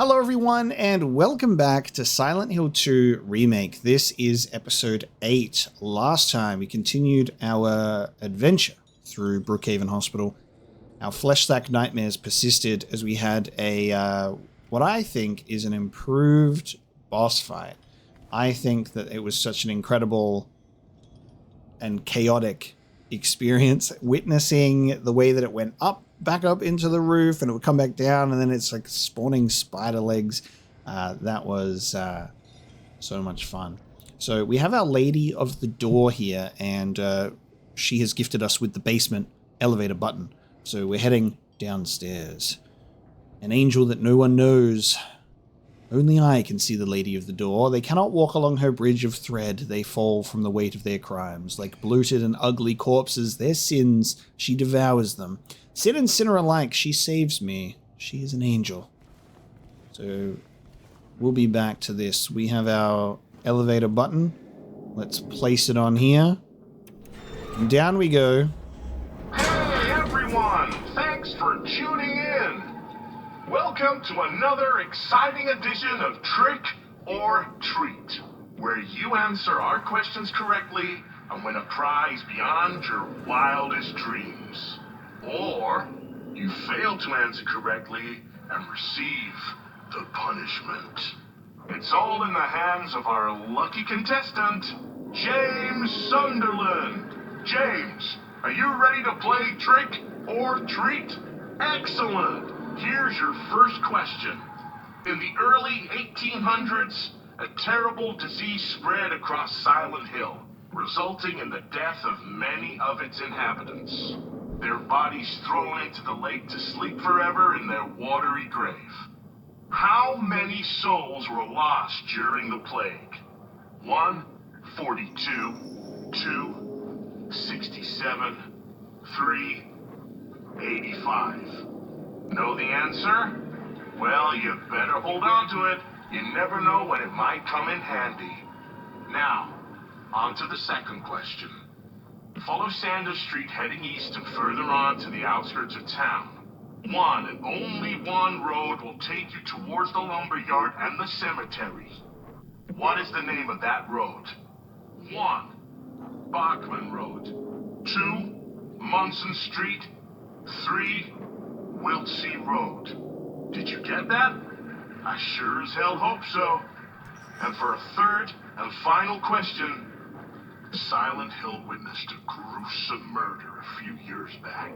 Hello everyone and welcome back to Silent Hill 2 Remake. This is episode 8. Last time we continued our adventure through Brookhaven Hospital. Our flesh sack nightmares persisted as we had a what I think is an improved boss fight. I think that it was such an incredible and chaotic experience witnessing the way that it went back up into the roof and it would come back down and then it's like spawning spider legs. That was so much fun. So we have our lady of the door here and she has gifted us with the basement elevator button. So we're heading downstairs. An angel that no one knows. Only I can see the lady of the door. They cannot walk along her bridge of thread. They fall from the weight of their crimes. Like bloated and ugly corpses, their sins, she devours them. Sin and sinner alike, she saves me. She is an angel. So we'll be back to this. We have our elevator button. Let's place it on here. And down we go. Hey everyone! Thanks for tuning in! Welcome to another exciting edition of Trick or Treat, where you answer our questions correctly and win a prize beyond your wildest dreams. Or you fail to answer correctly and receive the punishment. It's all in the hands of our lucky contestant, James Sunderland. James, are you ready to play Trick or Treat? Excellent! Here's your first question. In the early 1800s, a terrible disease spread across Silent Hill, resulting in the death of many of its inhabitants. Their bodies thrown into the lake to sleep forever in their watery grave. How many souls were lost during the plague? 1, 42, 2, 67, 3, 85. Know the answer? Well, you better hold on to it. You never know when it might come in handy. Now, on to the second question. Follow Sanders Street heading east and further on to the outskirts of town. One and only one road will take you towards the lumberyard and the cemetery. What is the name of that road? 1. Bachman Road. 2. Munson Street. 3. Wiltsey Road. Did you get that? I sure as hell hope so. And for a third and final question, Silent Hill witnessed a gruesome murder a few years back.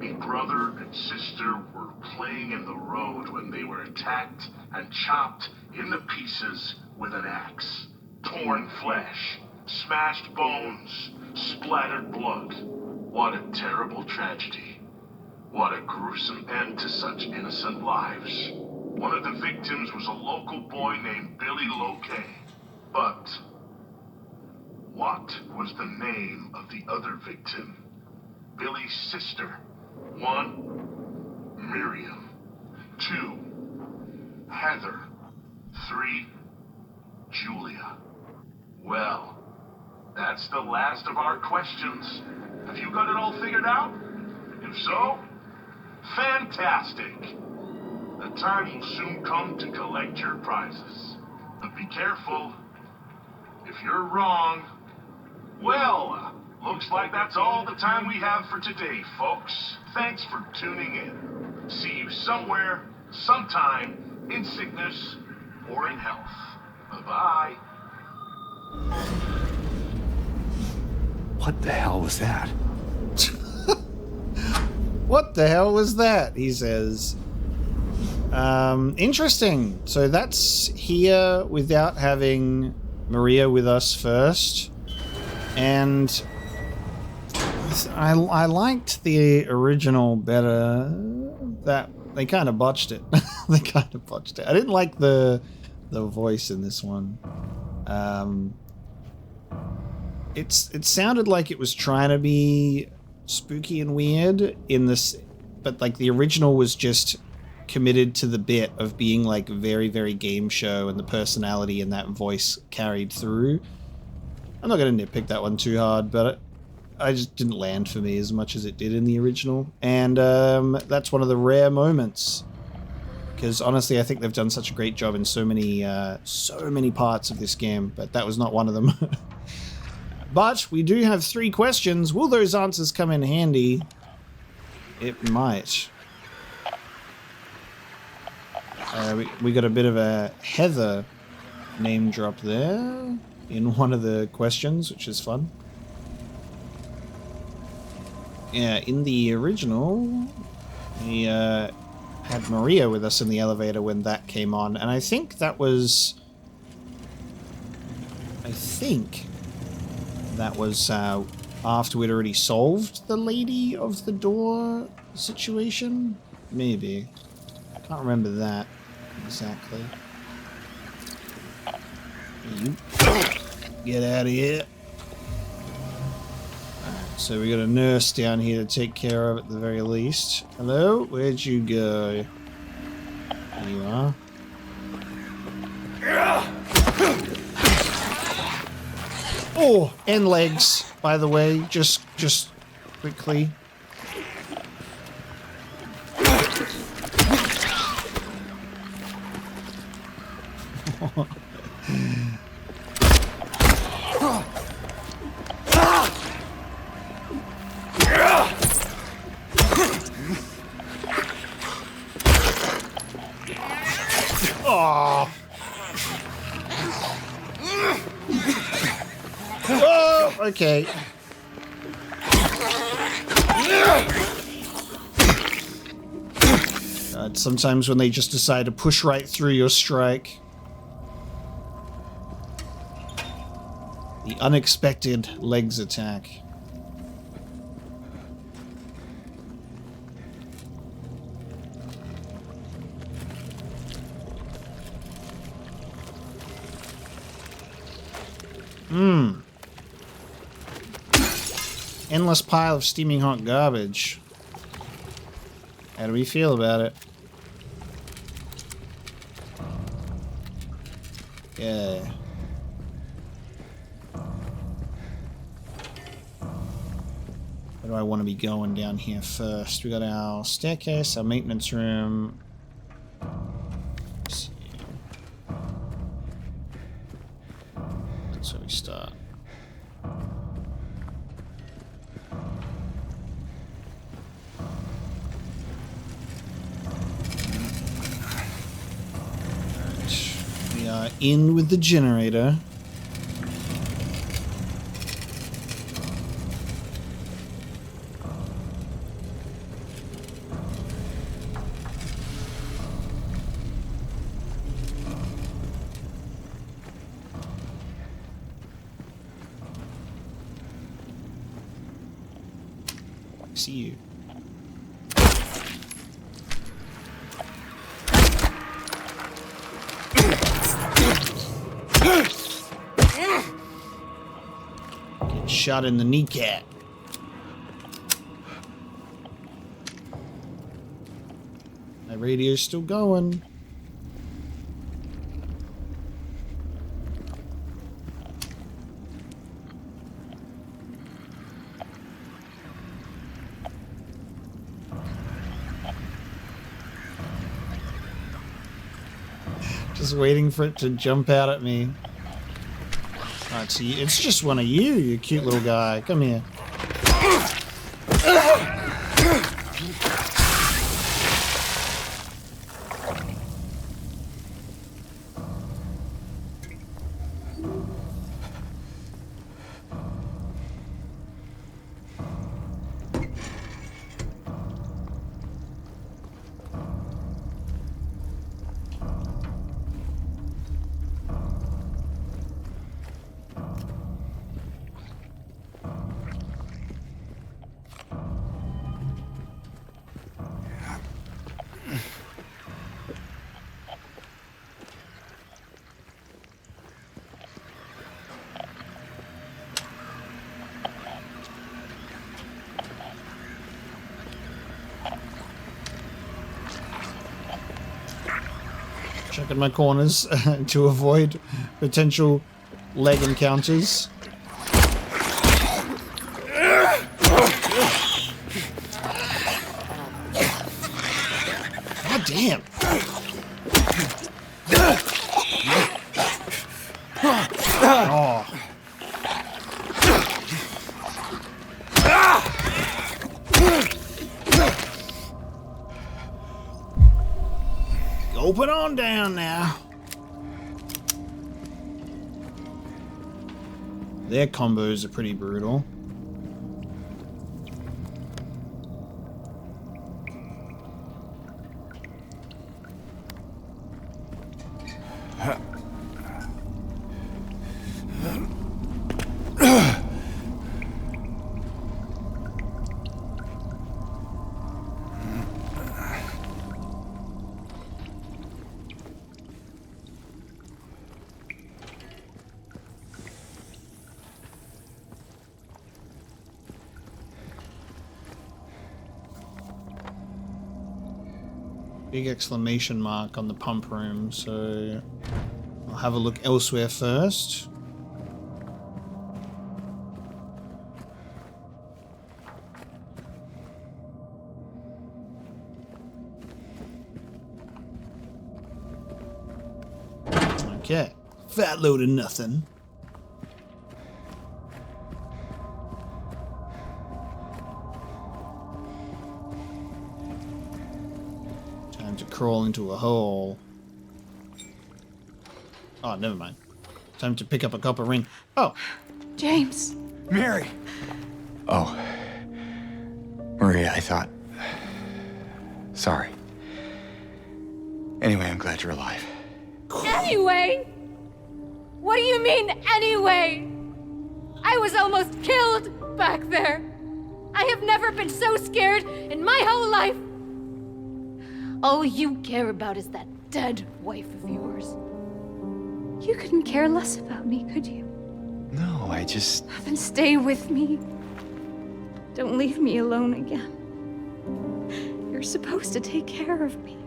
A brother and sister were playing in the road when they were attacked and chopped into pieces with an axe. Torn flesh, smashed bones, splattered blood. What a terrible tragedy. What a gruesome end to such innocent lives. One of the victims was a local boy named Billy Loquet. But what was the name of the other victim? Billy's sister. 1. Miriam. 2. Heather. 3. Julia. Well, that's the last of our questions. Have you got it all figured out? If so, fantastic! The time will soon come to collect your prizes. But be careful. If you're wrong, well, looks like that's all the time we have for today, folks. Thanks for tuning in. See you somewhere, sometime, in sickness or in health. Bye-bye. What the hell was that? What the hell was that? He says. Interesting. So that's here without having Maria with us first. And I liked the original better. That they kind of botched it. They kind of botched it. I didn't like the voice in this one. It sounded like it was trying to be spooky and weird in this, but like the original was just committed to the bit of being like very, very game show, and the personality in that voice carried through. I'm not going to nitpick that one too hard, but I just didn't land for me as much as it did in the original. And that's one of the rare moments because honestly, I think they've done such a great job in so many parts of this game, but that was not one of them. But we do have 3 questions. Will those answers come in handy? It might. We got a bit of a Heather name drop there in one of the questions, which is fun. Yeah, in the original, we had Maria with us in the elevator when that came on, and I think that was... after we'd already solved the Lady of the Door situation? Maybe. Can't remember that exactly. You get out of here. Alright, so we got a nurse down here to take care of at the very least. Hello? Where'd you go? There you are. Oh, and legs, by the way, just quickly. Oh. Oh, okay. God, sometimes when they just decide to push right through your strike. The unexpected legs attack. Endless pile of steaming hot garbage. How do we feel about it? Yeah. Where do I want to be going down here first? We got our staircase, our maintenance room. Let's see. That's where we start. We are in with the generator. See you. Get shot in the kneecap. My radio's still going. Just waiting for it to jump out at me. Alright, so it's just one of you, you cute little guy. Come here. Checking my corners to avoid potential leg encounters. God damn. Open on down now. Their combos are pretty brutal. Big exclamation mark on the pump room, so I'll have a look elsewhere first. Okay, fat load of nothing. Crawl into a hole. Oh, never mind. Time to pick up a copper ring. Oh, James. Mary! Oh. Maria, I thought... Sorry. Anyway, I'm glad you're alive. Anyway? What do you mean, anyway? I was almost killed back there. I have never been so scared in my whole life. All you care about is that dead wife of yours. You couldn't care less about me, could you? No, I just... Then stay with me. Don't leave me alone again. You're supposed to take care of me.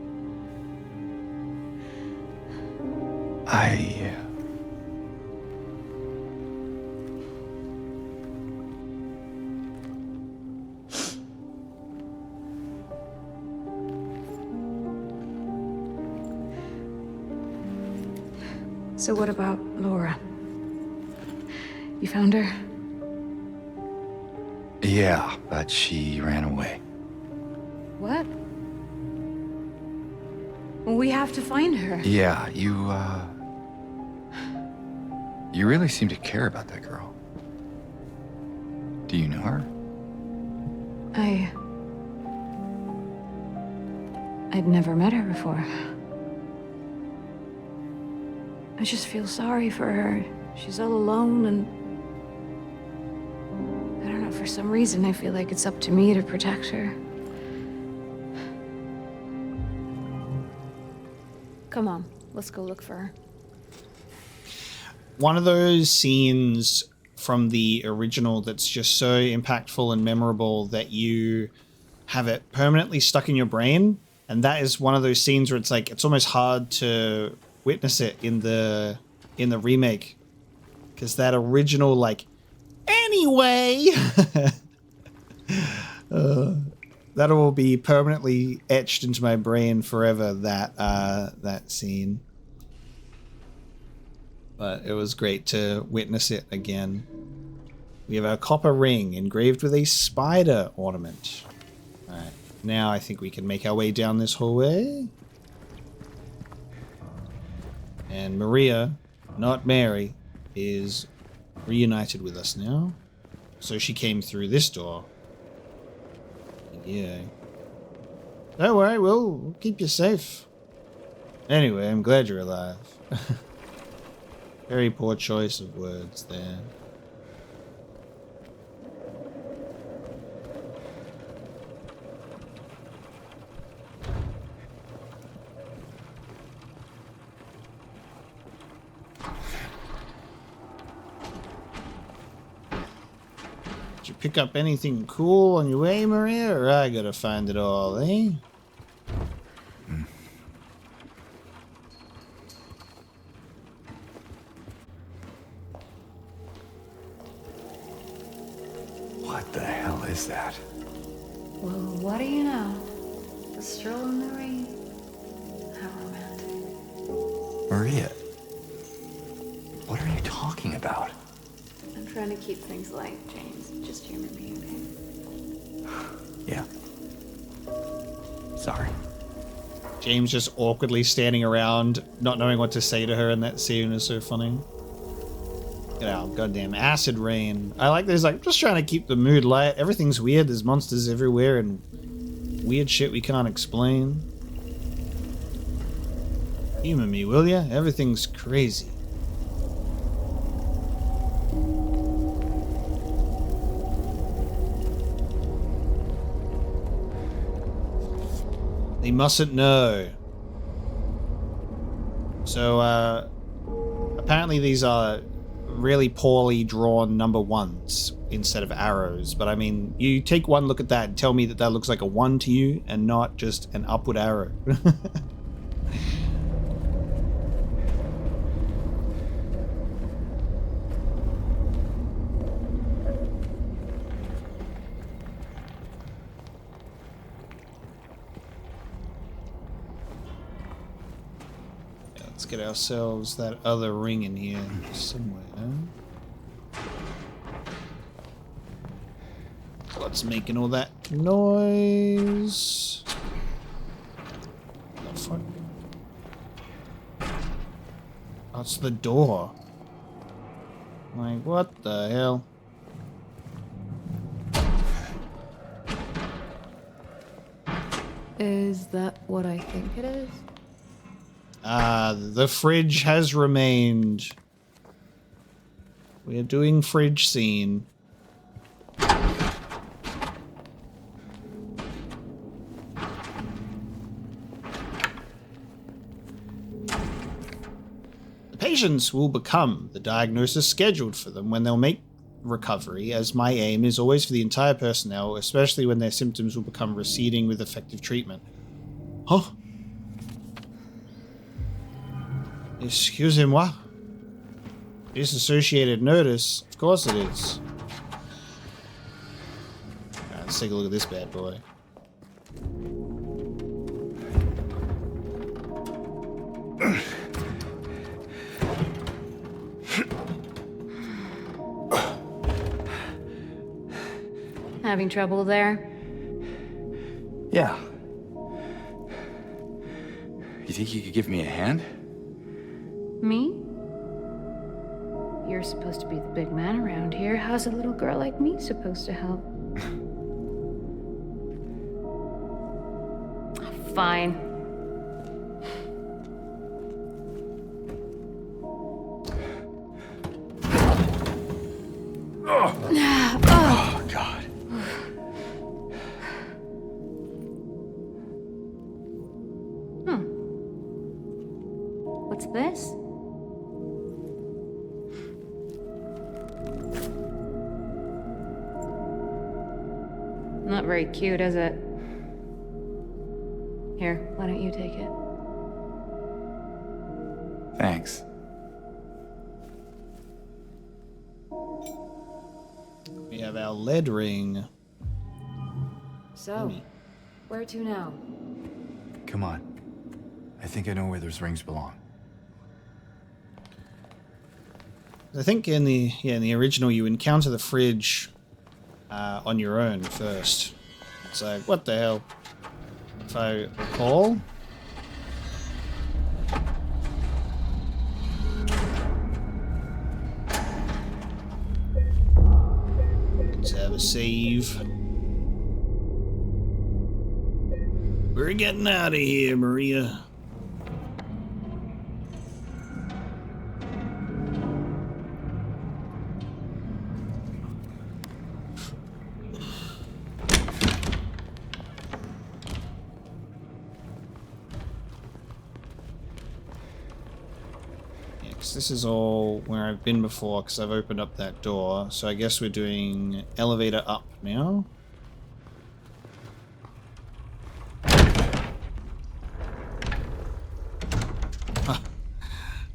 So what about Laura? You found her? Yeah, but she ran away. What? Well, we have to find her. Yeah, you really seem to care about that girl. Do you know her? I'd never met her before. I just feel sorry for her. She's all alone and... I don't know, for some reason I feel like it's up to me to protect her. Come on, let's go look for her. one of those scenes from the original that's just so impactful and memorable that you have it permanently stuck in your brain. And that is one of those scenes where it's like, it's almost hard to witness it in the remake. Because that original, like, anyway, that will be permanently etched into my brain forever, that scene. But it was great to witness it again. We have our copper ring engraved with a spider ornament. Alright, now I think we can make our way down this hallway. And Maria, not Mary, is reunited with us now. So she came through this door. Yeah. Don't worry, we'll keep you safe. Anyway, I'm glad you're alive. Very poor choice of words there. Did you pick up anything cool on your way, Maria, or I gotta find it all, eh? What the hell is that? Well, what do you know? A stroll in the rain. How romantic. Maria, what are you talking about? I'm trying to keep things light, James. Just humor me, okay? Yeah. Sorry. James just awkwardly standing around, not knowing what to say to her in that scene is so funny. Get out, goddamn acid rain. I like this, like, just trying to keep the mood light. Everything's weird, there's monsters everywhere and weird shit we can't explain. Humor me, will ya? Everything's crazy. They mustn't know. So, apparently these are really poorly drawn number ones instead of arrows. But I mean, you take one look at that and tell me that that looks like a 1 to you and not just an upward arrow. Let's get ourselves that other ring in here somewhere. What's making all that noise? What the fuck? That's the door. Like, what the hell? Is that what I think it is? The fridge has remained. We are doing fridge scene. The patients will become the diagnosis scheduled for them when they'll make recovery, as my aim is always for the entire personnel, especially when their symptoms will become receding with effective treatment. Huh? Excusez-moi. Disassociated notice? Of course it is. Alright, let's take a look at this bad boy. Having trouble there? Yeah. You think you could give me a hand? Me? You're supposed to be the big man around here. How's a little girl like me supposed to help? Fine. Oh, God. What's this? Not very cute, is it? Here, why don't you take it? Thanks. We have our lead ring. So, where to now? Come on. I think I know where those rings belong. I think in the original you encounter the fridge on your own first. It's like, what the hell? If I recall. Let's have a save. We're getting out of here, Maria. This is all where I've been before because I've opened up that door. So I guess we're doing elevator up now.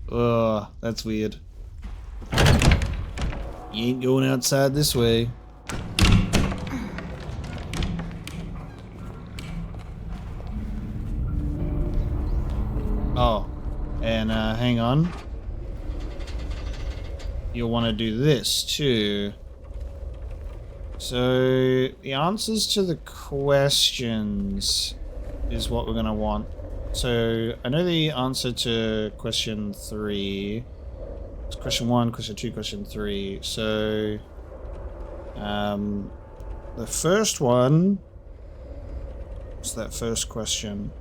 Oh, that's weird. You ain't going outside this way. Oh, and hang on. You'll want to do this too. So the answers to the questions is what we're going to want. So I know the answer to question 3. It's question 1, question 2, question 3. So the first one was that first question.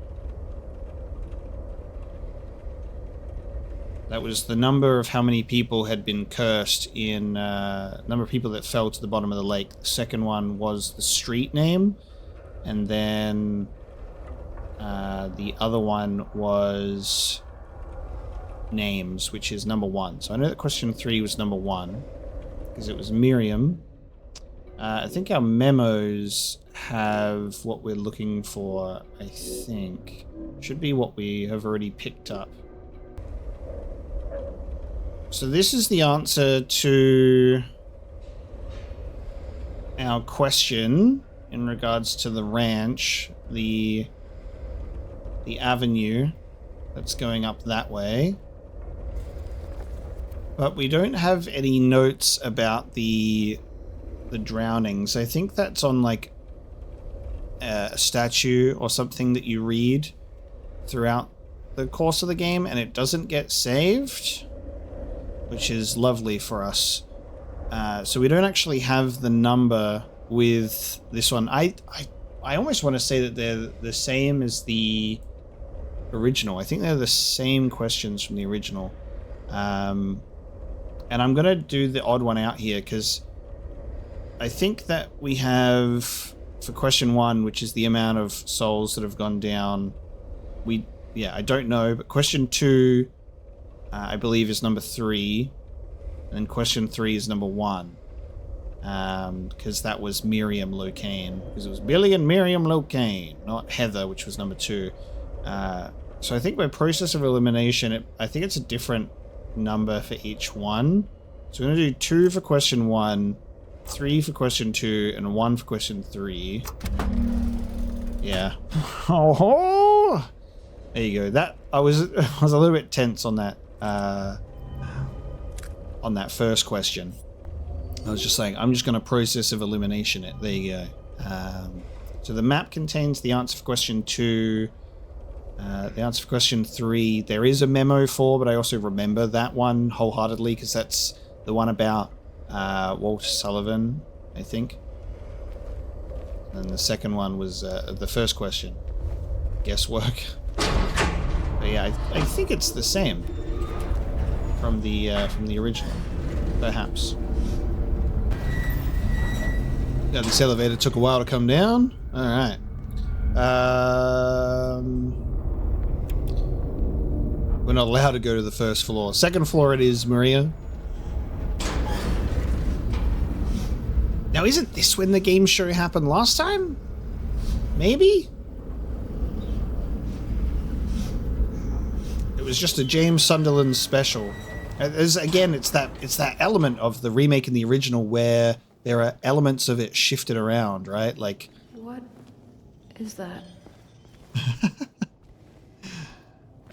That was the number of how many people had been cursed in number of people that fell to the bottom of the lake. The second one was the street name, and then the other one was names, which is number 1. So I know that question 3 was number 1 because it was Miriam. I think our memos have what we're looking for. I think should be what we have already picked up. So this is the answer to our question in regards to the ranch, the avenue that's going up that way. But we don't have any notes about the drownings. I think that's on like a statue or something that you read throughout the course of the game, and it doesn't get saved, which is lovely for us. So we don't actually have the number with this one. I almost want to say that they're the same as the original. I think they're the same questions from the original. And I'm going to do the odd one out here because I think that we have, for question 1, which is the amount of souls that have gone down, I don't know, but question 2, I believe, is number 3, and question 3 is number 1, because that was Miriam Locane, because it was Billy and Miriam Locane, not Heather, which was number 2. So I think by process of elimination, I think it's a different number for each one. So we're going to do 2 for question 1, 3 for question 2, and 1 for question 3. Yeah. Oh, there you go. That I was a little bit tense on that first question. I was just saying, I'm just going to process of elimination it. There you go. So the map contains the answer for question 2. The answer for question 3, there is a memo for, but I also remember that one wholeheartedly because that's the one about Walter Sullivan, I think. And the second one was the first question. Guesswork. But yeah, I think it's the same from the original, perhaps. Yeah, this elevator took a while to come down. All right. We're not allowed to go to the first floor. Second floor it is, Maria. Now, isn't this when the game show happened last time? Maybe? It was just a James Sunderland special. Again, it's that element of the remake and the original where there are elements of it shifted around, right? Like, What is that?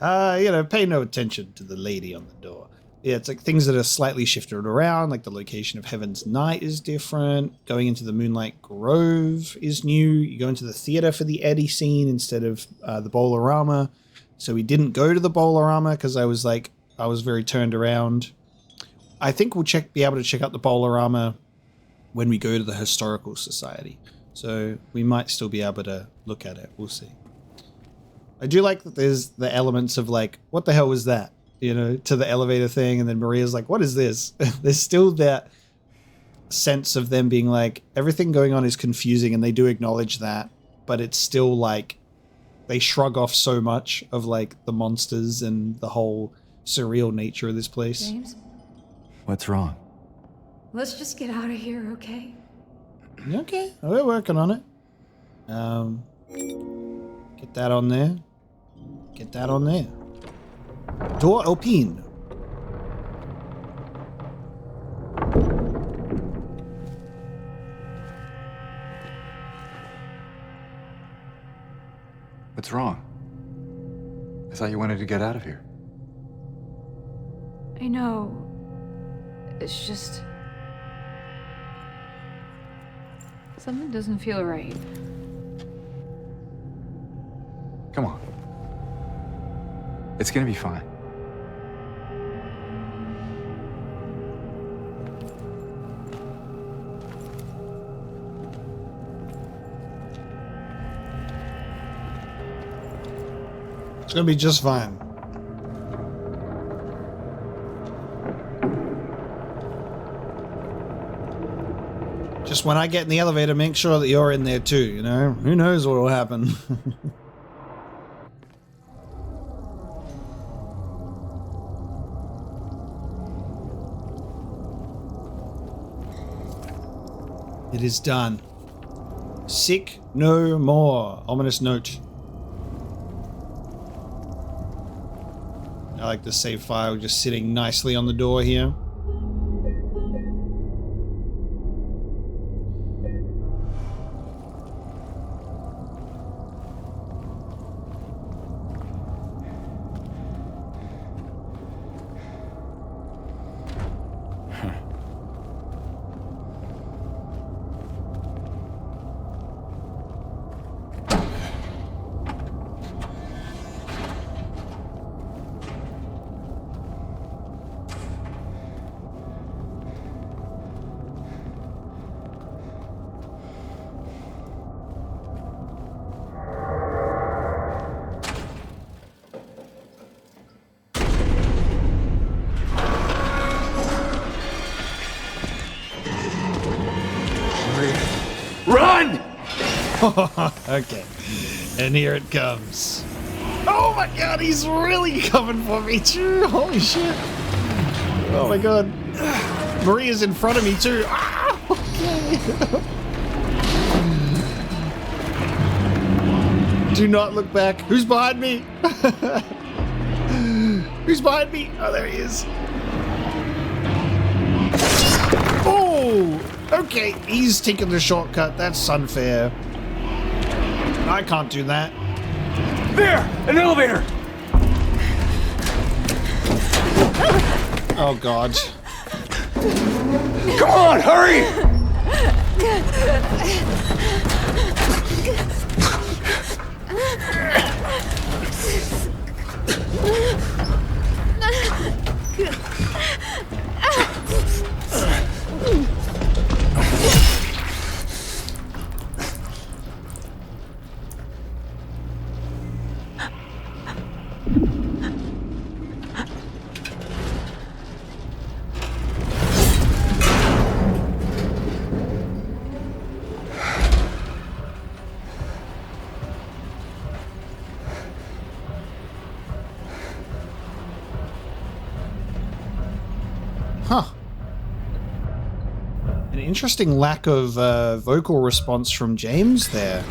Pay no attention to the lady on the door. Yeah, it's like things that are slightly shifted around, like the location of Heaven's Night is different. Going into the Moonlight Grove is new. You go into the theater for the Eddie scene instead of the Bowl-O-Rama. So we didn't go to the Bowl-O-Rama because I was very turned around. I think we'll be able to check out the Bowl-O-Rama when we go to the Historical Society. So we might still be able to look at it. We'll see. I do like that there's the elements of like, what the hell was that? To the elevator thing. And then Maria's like, what is this? There's still that sense of them being like, everything going on is confusing, and they do acknowledge that, but it's still like, they shrug off so much of like the monsters and the whole surreal nature of this place. James, What's wrong? let's just get out of here, okay? Okay, we're working on it. Get that on there. Get that on there. Door open. What's wrong? I thought you wanted to get out of here. I know. It's just... something doesn't feel right. Come on. It's gonna be fine. It's gonna be just fine. Just when I get in the elevator, make sure that you're in there too, you know? Who knows what will happen. It is done. Sick no more. Ominous note. I like the save file just sitting nicely on the door here. Run! Okay. And here it comes. Oh my god, he's really coming for me too. Holy shit. Oh my god. Maria's in front of me too. Ah, okay. Do not look back. Who's behind me? Who's behind me? Oh, there he is. Oh! Okay, he's taking the shortcut. That's unfair. I can't do that. There! An elevator! Oh, God. Come on, hurry! Huh. An interesting lack of vocal response from James there.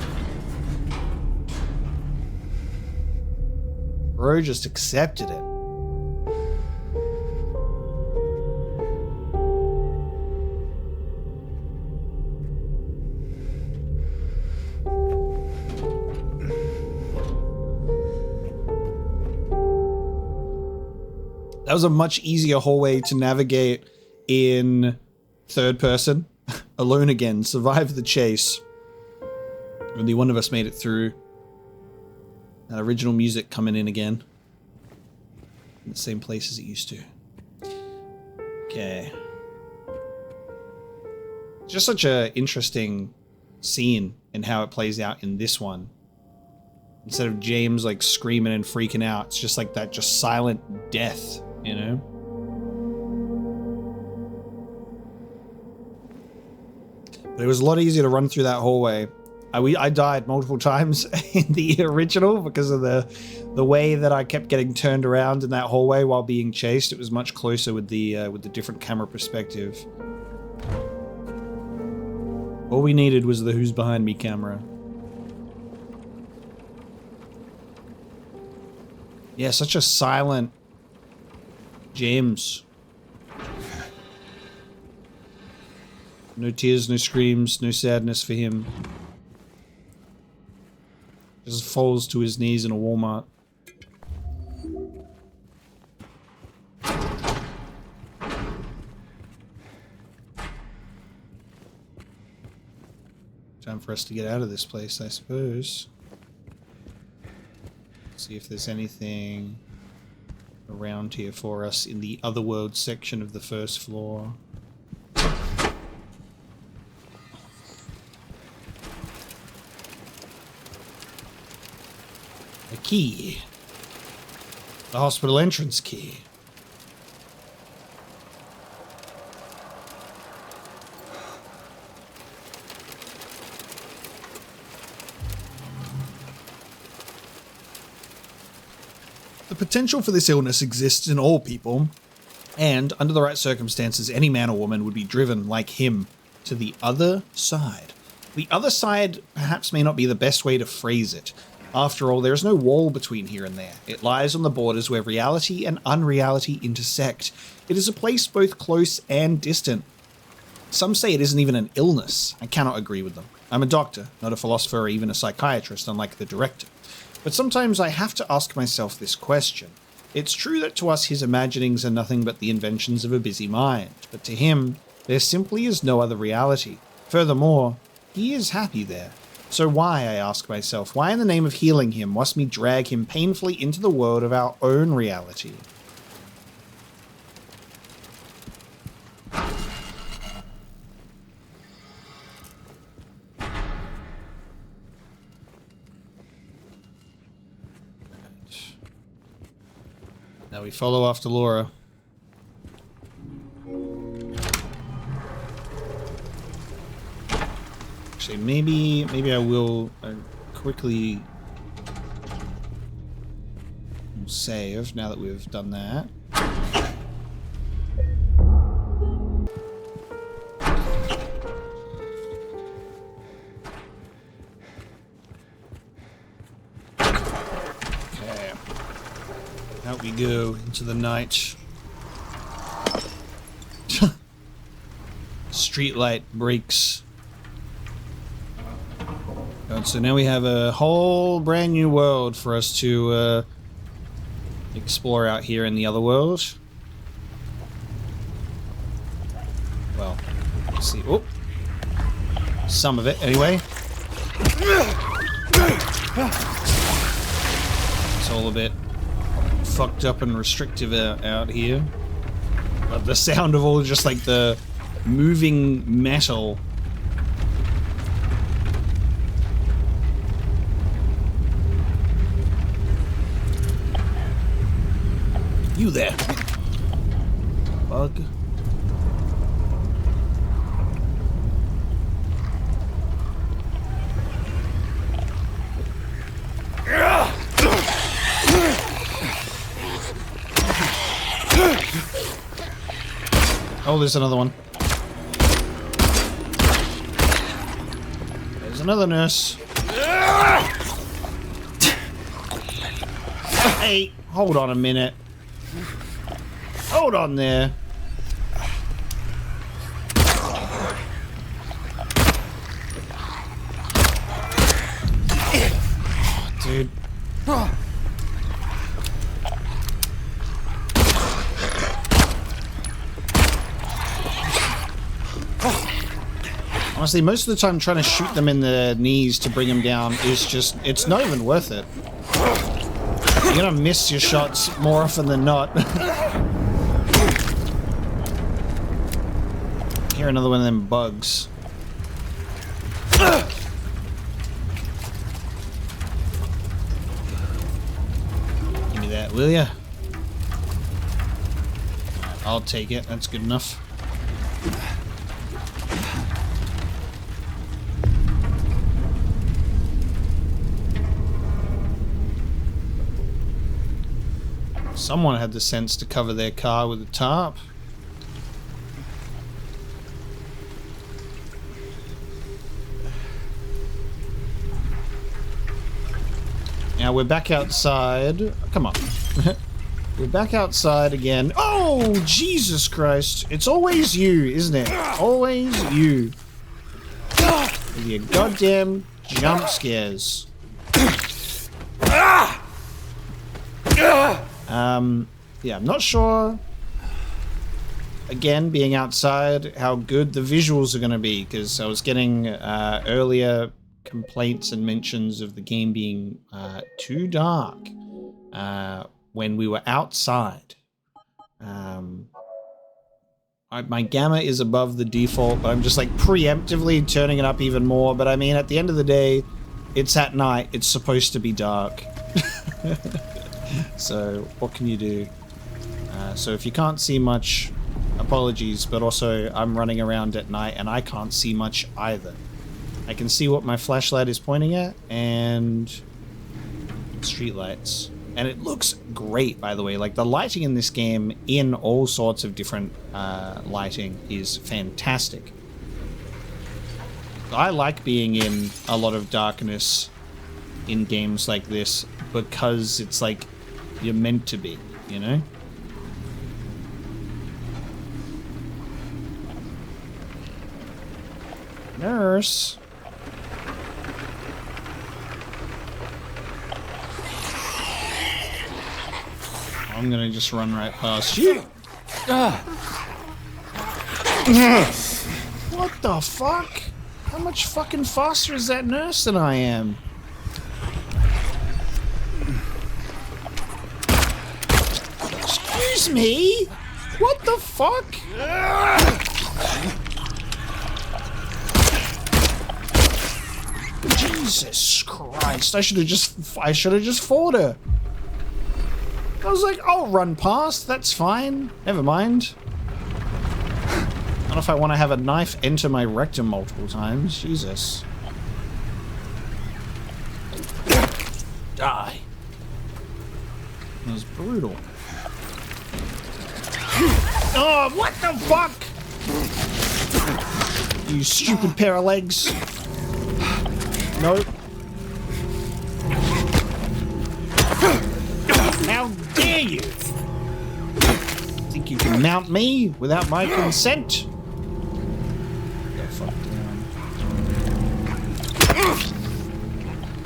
Bro just accepted it. That was a much easier hallway to navigate in third person. Alone again, survived the chase. Only one of us made it through. That original music coming in again. In the same place as it used to. Okay. Just such a interesting scene in how it plays out in this one. Instead of James like screaming and freaking out, it's just like that just silent death. You know? But it was a lot easier to run through that hallway. I died multiple times in the original because of the way that I kept getting turned around in that hallway while being chased. It was much closer with the different camera perspective. All we needed was the who's behind me camera. Yeah, such a silent James. No tears, no screams, no sadness for him. Just falls to his knees in a Walmart. Time for us to get out of this place, I suppose. See if there's anything around here for us in the Otherworld section of the first floor. A key. The hospital entrance key. The potential for this illness exists in all people, and under the right circumstances, any man or woman would be driven, like him, to the other side. The other side perhaps may not be the best way to phrase it. After all, there is no wall between here and there. It lies on the borders where reality and unreality intersect. It is a place both close and distant. Some say it isn't even an illness. I cannot agree with them. I'm a doctor, not a philosopher or even a psychiatrist, unlike the director. But sometimes I have to ask myself this question. It's true that to us his imaginings are nothing but the inventions of a busy mind, but to him, there simply is no other reality. Furthermore, he is happy there. So why, I ask myself, why in the name of healing him must we drag him painfully into the world of our own reality? Now we follow after Laura. Actually, maybe I will quickly save now that we've done that. Okay. Out we go into the night. Streetlight breaks. And so now we have a whole brand new world for us to explore out here in the Otherworld. Well, let's see. Oh, some of it anyway. It's all a bit fucked up and restrictive out here. But the sound of all just like the moving metal. You there, bug. Oh, there's another one. There's another nurse. Hey, hold on a minute. Hold on there. Dude. Honestly, most of the time trying to shoot them in the knees to bring them down is just, it's not even worth it. You're gonna miss your shots more often than not. Here, another one of them bugs. Give me that, will ya? I'll take it, that's good enough. Someone had the sense to cover their car with a tarp. Now we're back outside. Come on. We're back outside again. Oh, Jesus Christ. It's always you, isn't it? Always you. With your goddamn jump scares. Yeah, I'm not sure, again, being outside, how good the visuals are going to be, because I was getting earlier complaints and mentions of the game being too dark. when we were outside. My gamma is above the default, but I'm just like preemptively turning it up even more. But I mean, at the end of the day, it's at night. It's supposed to be dark. So what can you do? So if you can't see much, apologies, but also I'm running around at night and I can't see much either. I can see what my flashlight is pointing at and streetlights. And it looks great, by the way. Like, the lighting in this game, in all sorts of different lighting, is fantastic. I like being in a lot of darkness in games like this because it's like you're meant to be, you know? Nurse. I'm gonna just run right past you. What the fuck? How much fucking faster is that nurse than I am? Excuse me? What the fuck? Jesus Christ! I should have just fought her. I was like, I'll run past. That's fine. Never mind. I don't know if I want to have a knife enter my rectum multiple times. Jesus. Die. That was brutal. Oh, what the fuck? You stupid pair of legs. Nope. How dare you? Think you can mount me without my consent? Go fuck down.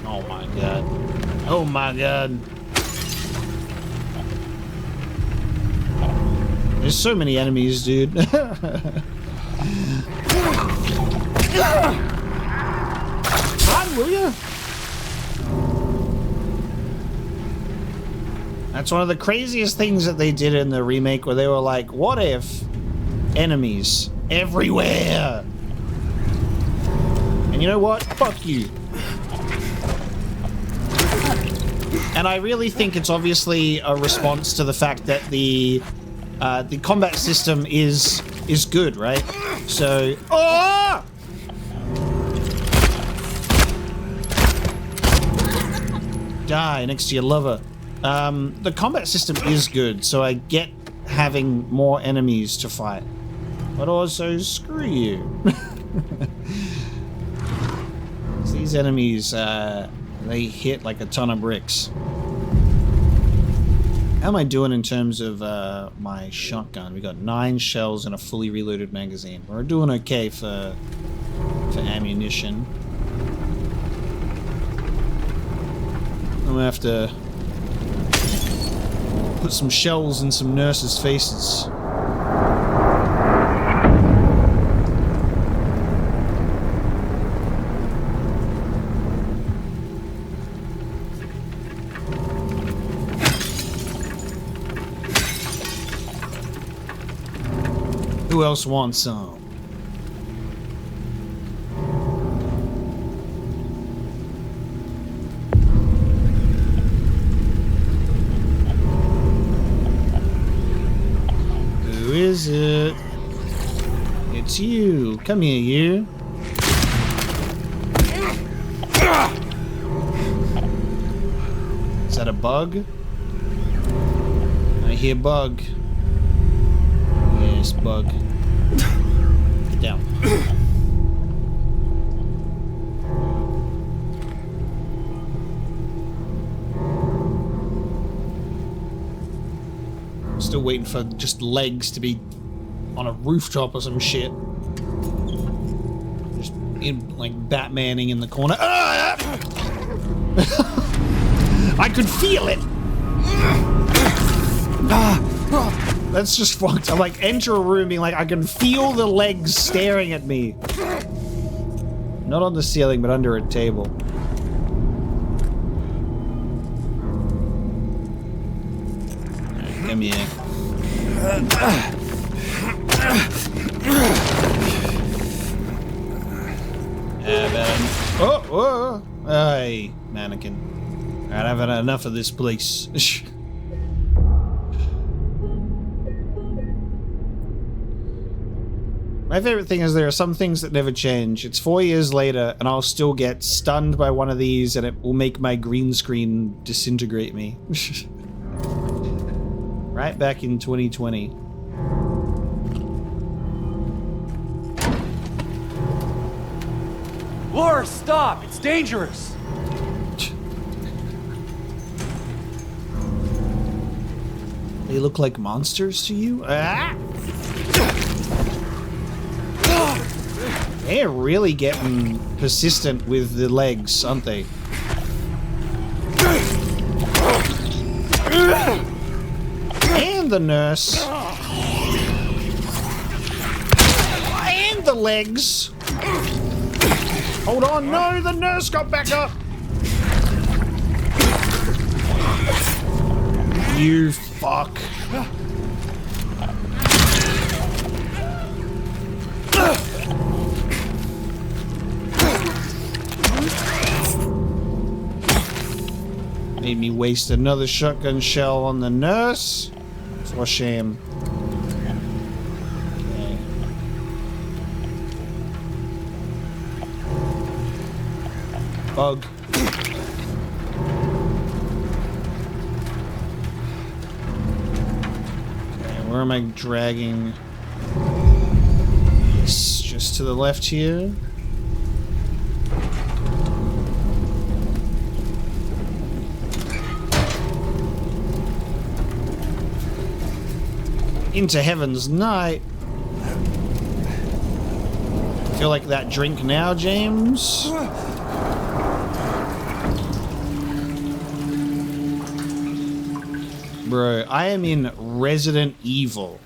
Oh my god. Oh my god. There's so many enemies, dude. Run, will ya? That's one of the craziest things that they did in the remake, where they were like, what if enemies everywhere? And you know what? Fuck you. And I really think it's obviously a response to the fact that the combat system is good, right? So, oh! Die next to your lover. The combat system is good, so I get having more enemies to fight. But also, screw you. These enemies, they hit like a ton of bricks. How am I doing in terms of my shotgun? We got 9 shells and a fully reloaded magazine. We're doing okay for ammunition. I'm gonna have to put some shells in some nurses' faces. Who else wants some? Who is it? It's you. Come here, you. Is that a bug? I hear bug. Yes, bug. Get down. Still waiting for just legs to be on a rooftop or some shit. Just in, like, Batmaning in the corner. Ah! I could feel it! That's just fucked. I'm like, enter a room being like, I can feel the legs staring at me. Not on the ceiling, but under a table. Come here. Oh! Hey, mannequin. Alright, I've had enough of this place. My favorite thing is there are some things that never change. It's 4 years later, and I'll still get stunned by one of these, and it will make my green screen disintegrate me. Right back in 2020. Laura, stop! It's dangerous! They look like monsters to you? Ah! They're really getting persistent with the legs, aren't they? And the nurse. And the legs. Hold on, no, the nurse got back up. You fuck. Made me waste another shotgun shell on the nurse. For shame. Okay. Bug. Okay, where am I dragging? It's just to the left here. Into heaven's night. Feel like that drink now, James? Bro, I am in Resident Evil.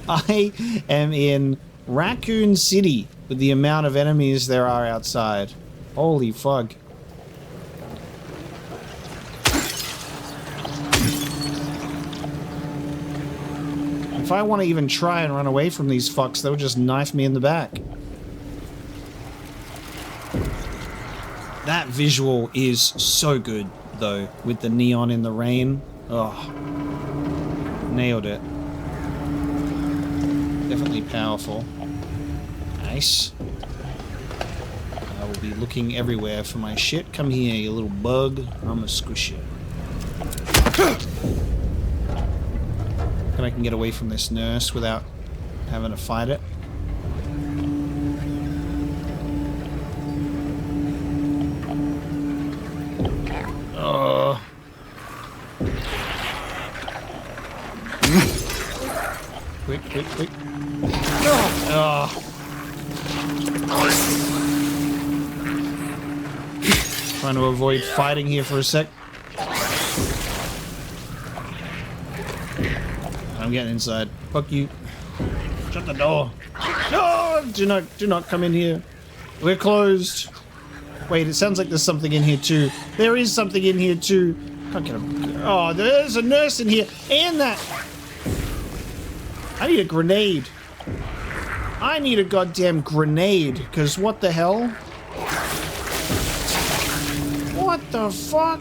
I am in Raccoon City with the amount of enemies there are outside. Holy fuck. If I want to even try and run away from these fucks, they'll just knife me in the back. That visual is so good, though, with the neon in the rain. Oh, nailed it. Definitely powerful. Nice. I will be looking everywhere for my shit. Come here, you little bug. I'm gonna squish you. I can get away from this nurse without having to fight it. Quick. Trying to avoid fighting here for a sec. I'm getting inside. Fuck you. Shut the door. No! Do not come in here. We're closed. Wait, it sounds like there's something in here too. There is something in here too. Can't get him. Oh, there's a nurse in here. And that. I need a grenade. I need a goddamn grenade. Because what the hell? What the fuck?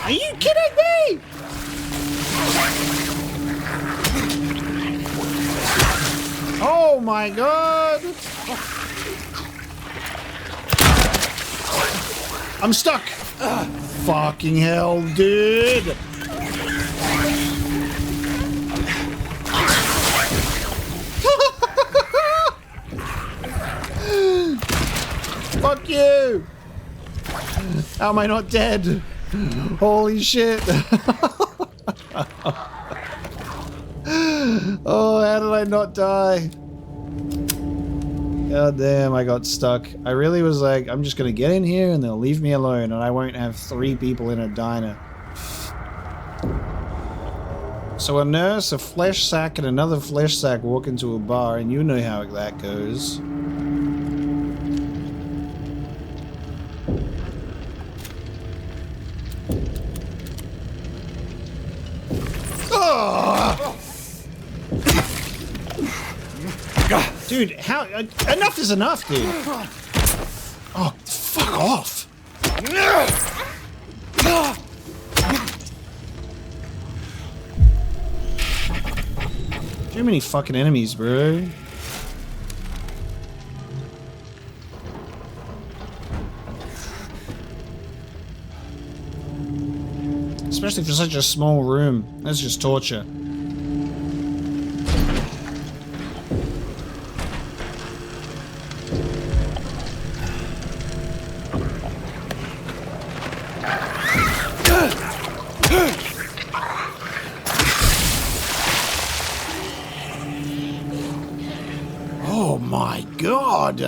Are you kidding me? Oh my god! I'm stuck! Fucking hell, dude! Fuck you! How am I not dead? Holy shit! Oh, how did I not die? God damn, I got stuck. I really was like, I'm just gonna get in here and they'll leave me alone and I won't have 3 people in a diner. So a nurse, a flesh sack, and another flesh sack walk into a bar, and you know how that goes. Oh! Dude, how... enough is enough, dude. Oh, fuck off. Too many fucking enemies, bro. Especially for such a small room. That's just torture. Oh my god!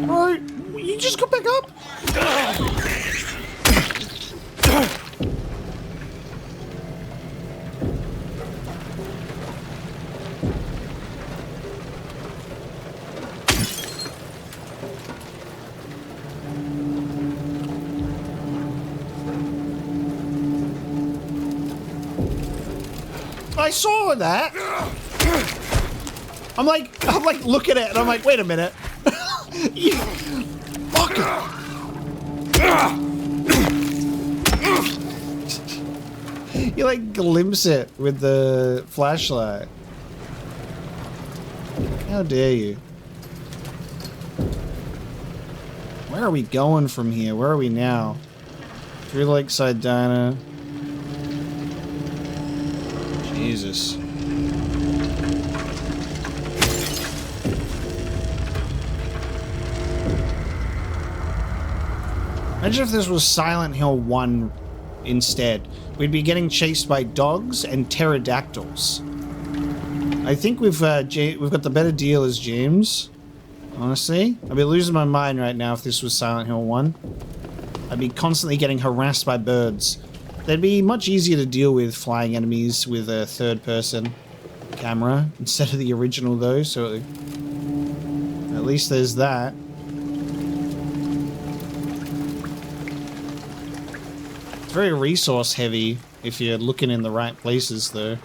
Bro, you just got back up? I saw that. I'm like looking at it and I'm like, wait a minute. You fucker. You like glimpse it with the flashlight. How dare you? Where are we going from here? Where are we now? Through Lakeside Diner. Jesus. Imagine if this was Silent Hill 1 instead. We'd be getting chased by dogs and pterodactyls. I think we've got the better deal as James. Honestly, I'd be losing my mind right now if this was Silent Hill 1. I'd be constantly getting harassed by birds. They'd be much easier to deal with flying enemies with a third-person camera instead of the original, though, so at least there's that. It's very resource-heavy if you're looking in the right places, though.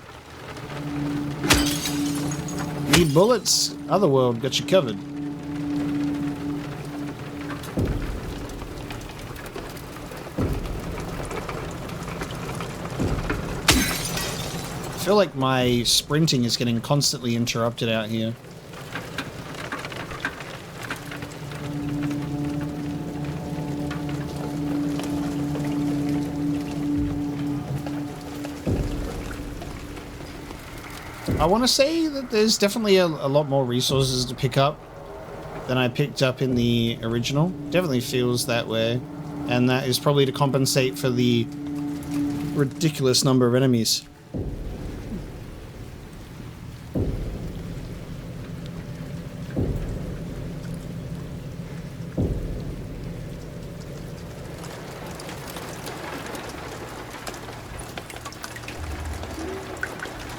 Need bullets? Otherworld got you covered. I feel like my sprinting is getting constantly interrupted out here. I want to say that there's definitely a lot more resources to pick up than I picked up in the original. Definitely feels that way. And that is probably to compensate for the ridiculous number of enemies.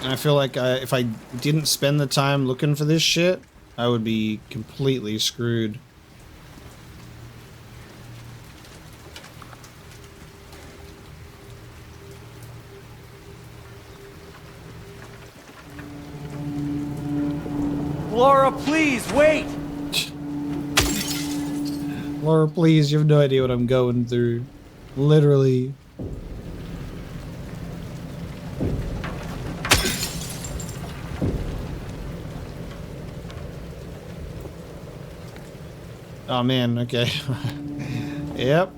And I feel like if I didn't spend the time looking for this shit, I would be completely screwed. Laura, please, wait! Laura, please, you have no idea what I'm going through. Literally. Oh man, okay. Yep.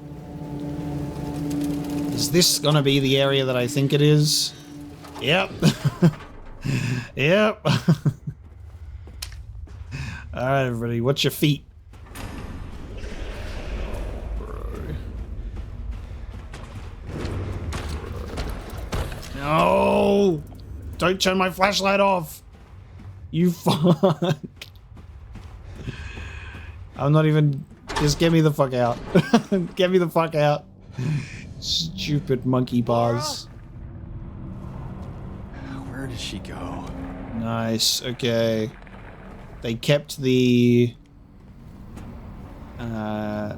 Is this gonna be the area that I think it is? Yep. Yep. Alright everybody, watch your feet. No! Don't turn my flashlight off! You fuck! I'm not even... Just get me the fuck out. Get me the fuck out. Stupid monkey bars. Where did she go? Nice, okay. They kept the... van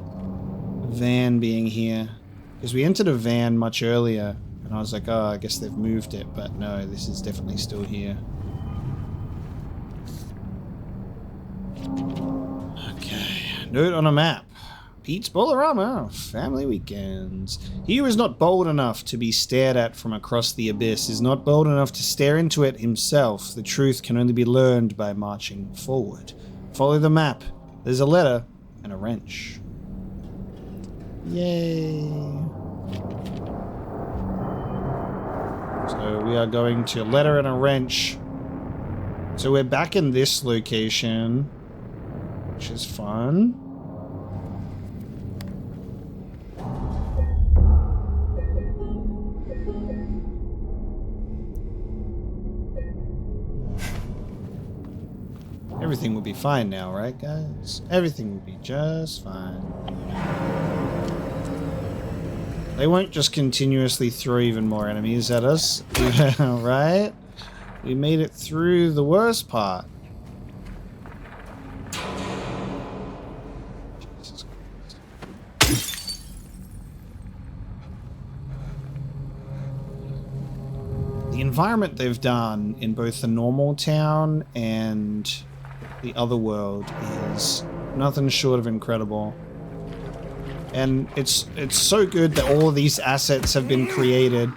being here. Because we entered a van much earlier. And I was like, oh, I guess they've moved it. But no, this is definitely still here. Okay. Note on a map. Pete's Bolorama, family weekends. He who is not bold enough to be stared at from across the abyss is not bold enough to stare into it himself. The truth can only be learned by marching forward. Follow the map. There's a letter and a wrench. Yay. So we are going to letter and a wrench. So we're back in this location, which is fun. Everything will be fine now, right, guys? Everything will be just fine. They won't just continuously throw even more enemies at us, right? We made it through the worst part. Jesus Christ. The environment they've done in both the normal town and the Otherworld is nothing short of incredible. And it's so good that all of these assets have been created.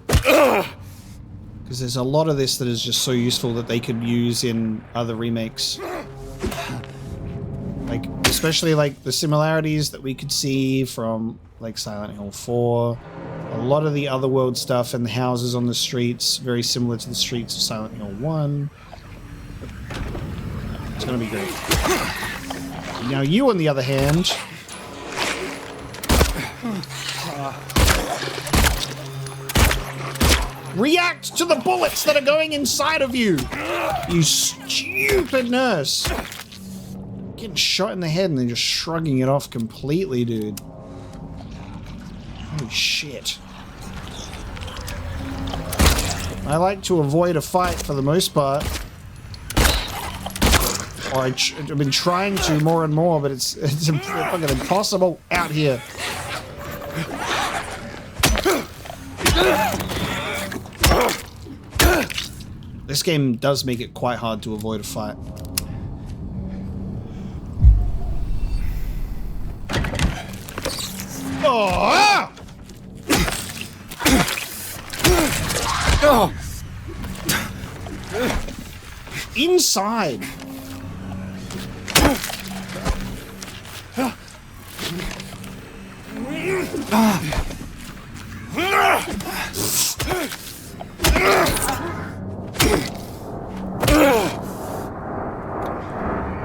Because there's a lot of this that is just so useful that they could use in other remakes. Like, especially like the similarities that we could see from like Silent Hill 4. A lot of the Otherworld stuff and the houses on the streets, very similar to the streets of Silent Hill 1. It's gonna be great. Now you, on the other hand... react to the bullets that are going inside of you! You stupid nurse! Getting shot in the head and then just shrugging it off completely, dude. Holy shit. I like to avoid a fight for the most part. Or I've been trying to more and more, but it's fucking impossible out here. This game does make it quite hard to avoid a fight. Oh! Oh! Inside.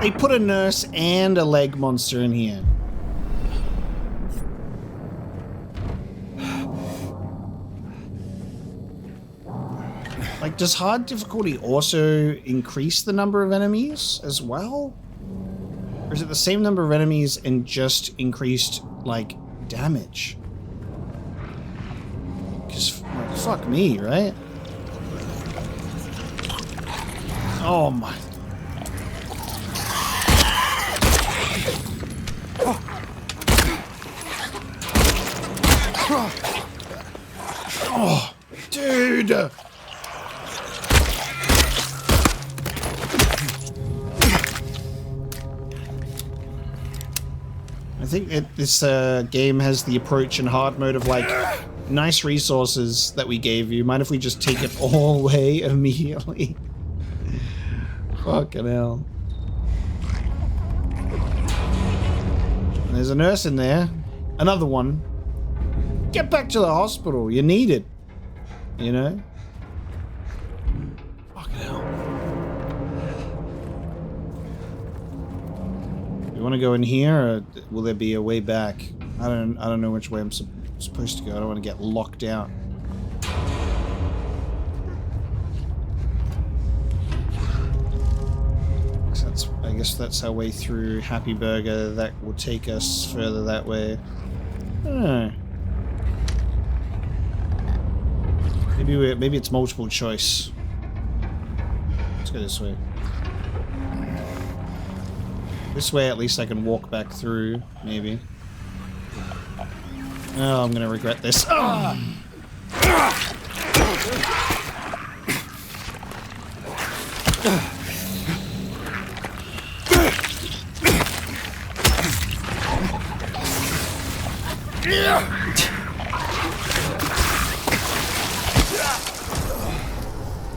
They put a nurse and a leg monster in here. Like, does hard difficulty also increase the number of enemies as well? Or is it the same number of enemies and just increased, like, damage? Because, like, fuck me, right? Oh my... Oh, dude! I think this game has the approach in hard mode of like, nice resources that we gave you. Mind if we just take it all away immediately? Fucking hell. And there's a nurse in there. Another one. Get back to the hospital. You're needed. You know? Fucking hell. You want to go in here, or will there be a way back? I don't know which way I'm supposed to go. I don't want to get locked out. I guess that's our way through Happy Burger. That will take us further that way. I don't know. Maybe it's multiple choice. Let's go this way. This way, at least I can walk back through. Maybe. Oh, I'm gonna regret this. Oh.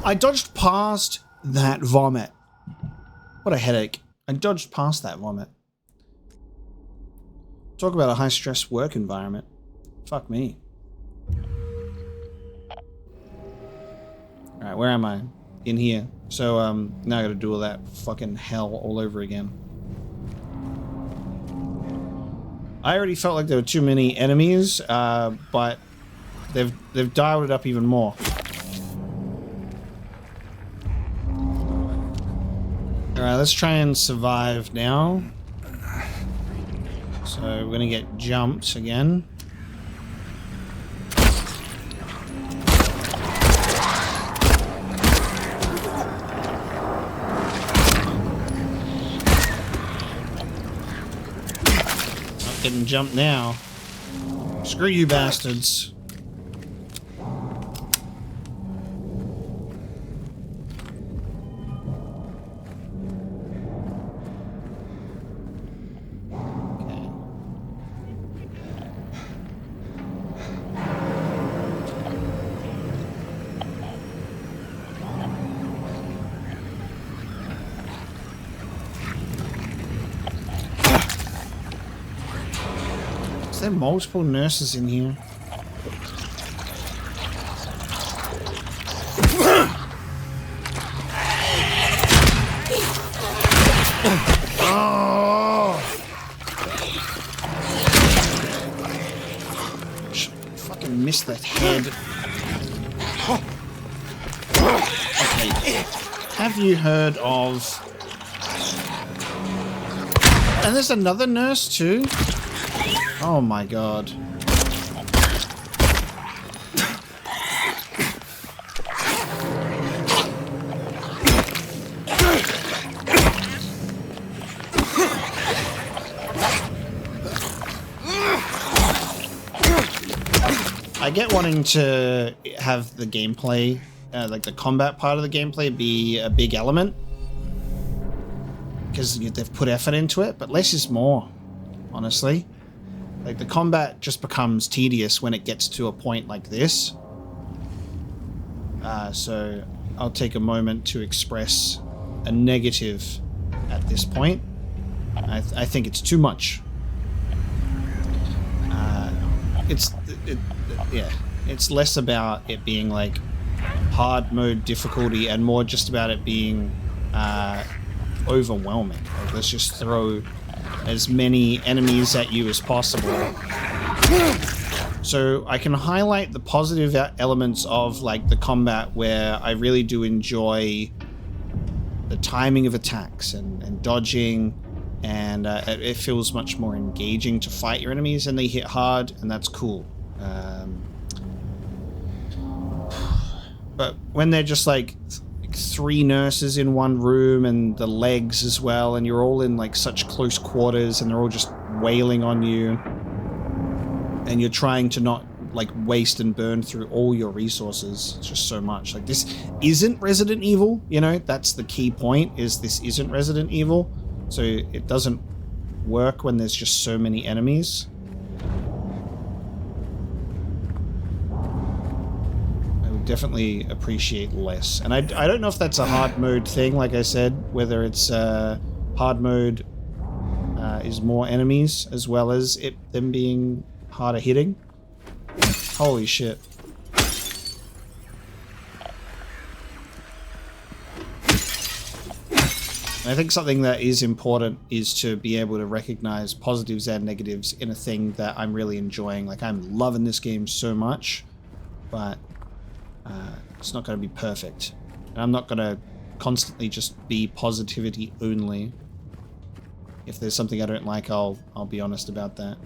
I dodged past that vomit. What a headache. I dodged past that vomit. Talk about a high-stress work environment. Fuck me. Alright, where am I? In here. So, now I gotta do all that fucking hell all over again. I already felt like there were too many enemies, but they've dialed it up even more. Alright, let's try and survive now. So we're gonna get jumped again. Not getting jumped now. Screw you bastards. There are multiple nurses in here. Oh! Fucking missed that head. Okay. Have you heard of... And there's another nurse too? Oh my god. I get wanting to have the gameplay, like the combat part of the gameplay, be a big element. Because they've put effort into it, but less is more, honestly. Like, the combat just becomes tedious when it gets to a point like this. So I'll take a moment to express a negative at this point. I think it's too much. It's less about it being like hard mode difficulty and more just about it being overwhelming. Like, let's just throw as many enemies at you as possible. So I can highlight the positive elements of like the combat where I really do enjoy the timing of attacks and dodging, and it feels much more engaging to fight your enemies and they hit hard, and that's cool. But when they're just like three nurses in one room and the legs as well, and you're all in like such close quarters and they're all just wailing on you, and you're trying to not like waste and burn through all your resources. It's just so much. Like, this isn't Resident Evil, you know, that's the key point, is this isn't Resident Evil, so it doesn't work when there's just so many enemies. Definitely appreciate less, and I don't know if that's a hard mode thing, like I said, whether it's hard mode is more enemies as well as them being harder hitting. Holy shit. I think something that is important is to be able to recognize positives and negatives in a thing that I'm really enjoying. Like, I'm loving this game so much, but it's not going to be perfect. And I'm not going to constantly just be positivity only. If there's something I don't like, I'll be honest about that.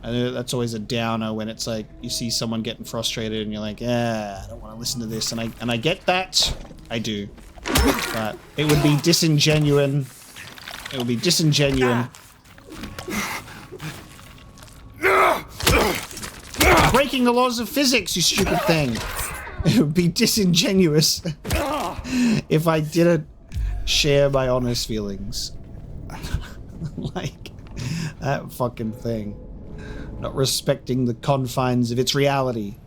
I know that's always a downer when it's like you see someone getting frustrated and you're like, I don't want to listen to this, and I get that. I do. But it would be disingenuous. It would be disingenuous. Breaking the laws of physics, you stupid thing. It would be disingenuous if I didn't share my honest feelings. Like that fucking thing. Not respecting the confines of its reality.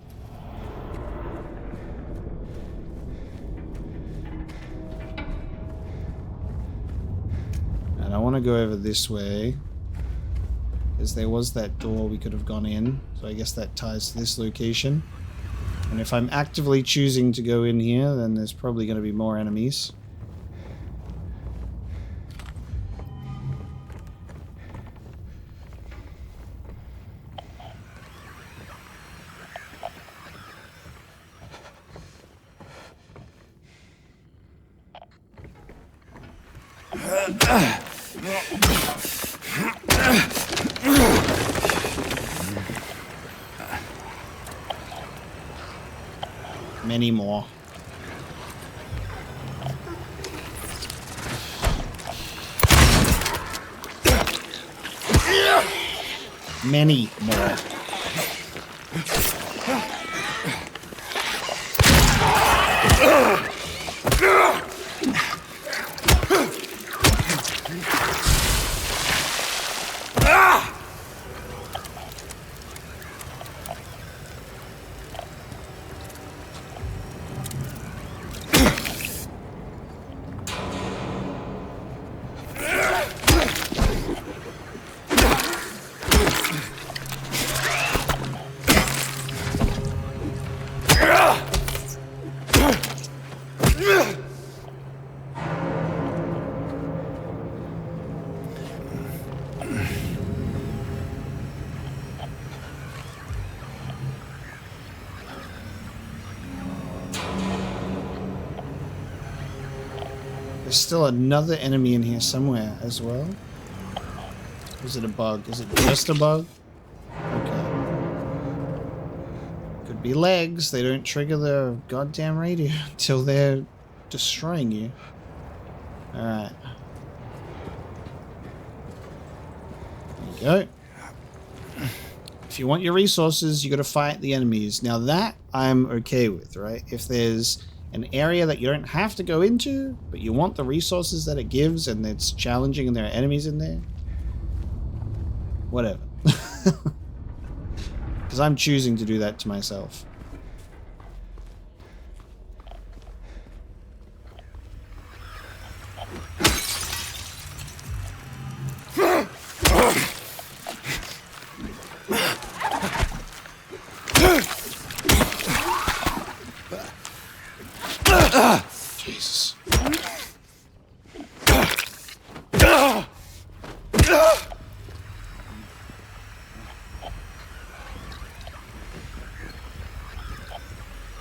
And I want to go over this way, because there was that door we could have gone in, so I guess that ties to this location. And if I'm actively choosing to go in here, then there's probably going to be more enemies. Many more. Many more. There's still another enemy in here somewhere as well. Or is it a bug? Is it just a bug? Okay. Could be legs. They don't trigger the goddamn radio until they're destroying you. Alright. There you go. If you want your resources, you gotta fight the enemies. Now that I'm okay with, right? If there's an area that you don't have to go into, but you want the resources that it gives and it's challenging and there are enemies in there, whatever. Because I'm choosing to do that to myself. Jesus.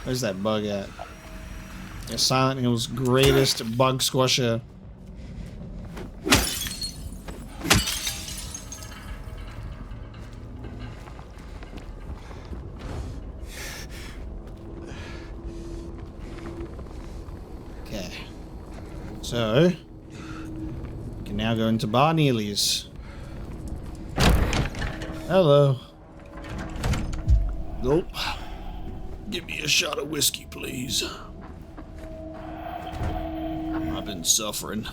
Where's that bug at? Yeah, Silent Hill's greatest bug squasher. Okay. So, we can now go into Bar Neely's. Hello. Nope. Give me a shot of whiskey, please. I've been suffering.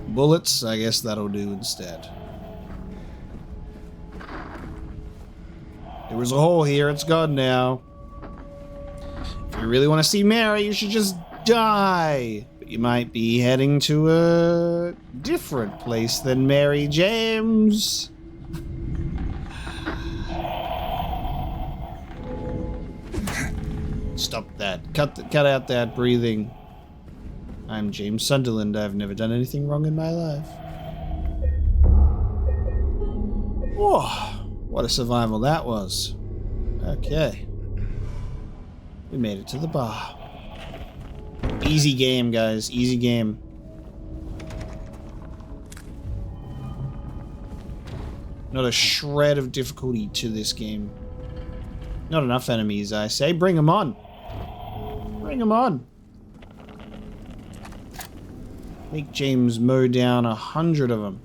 Bullets, I guess that'll do instead. There was a hole here, it's gone now. If you really want to see Mary, you should just die. But you might be heading to a different place than Mary James. Stop that. Cut out that breathing. I'm James Sunderland. I've never done anything wrong in my life. Whoa, what a survival that was. Okay. We made it to the bar. Easy game, guys. Easy game. Not a shred of difficulty to this game. Not enough enemies, I say. Bring them on. Bring them on. Make James mow down 100 of them.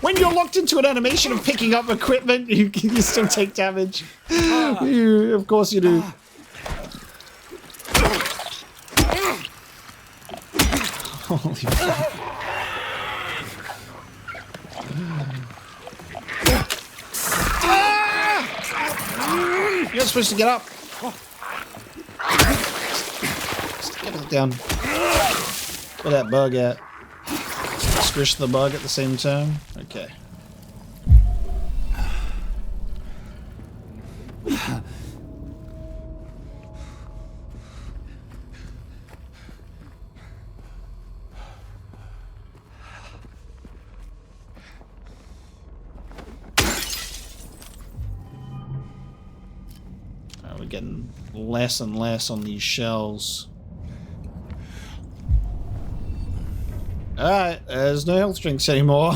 When you're locked into an animation of picking up equipment, you still take damage. Of course you do. Holy fuck. You're not supposed to get up. Just get it down. Where that bug at? Squish the bug at the same time? Okay. We're getting less and less on these shells. Alright, there's no health drinks anymore.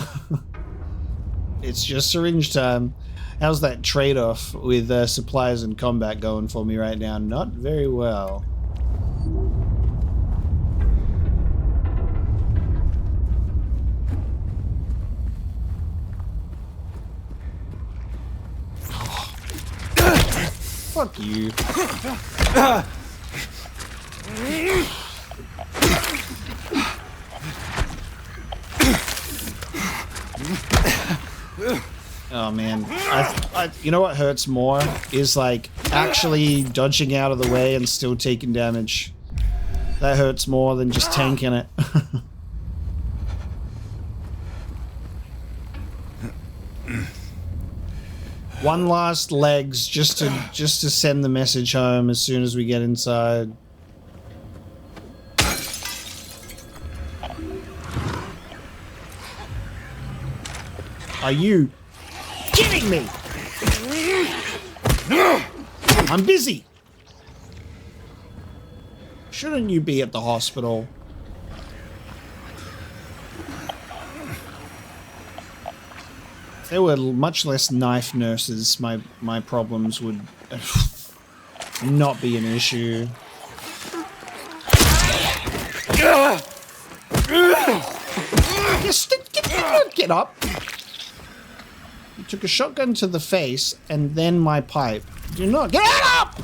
It's just syringe time. How's that trade-off with supplies and combat going for me right now? Not very well. Fuck you. Oh man, you know what hurts more is like actually dodging out of the way and still taking damage. That hurts more than just tanking it. One last legs just to send the message home as soon as we get inside. Are you kidding me? I'm busy. Shouldn't you be at the hospital? If there were much less knife nurses, my problems would not be an issue. Get up. You took a shotgun to the face and then my pipe. Do not get up!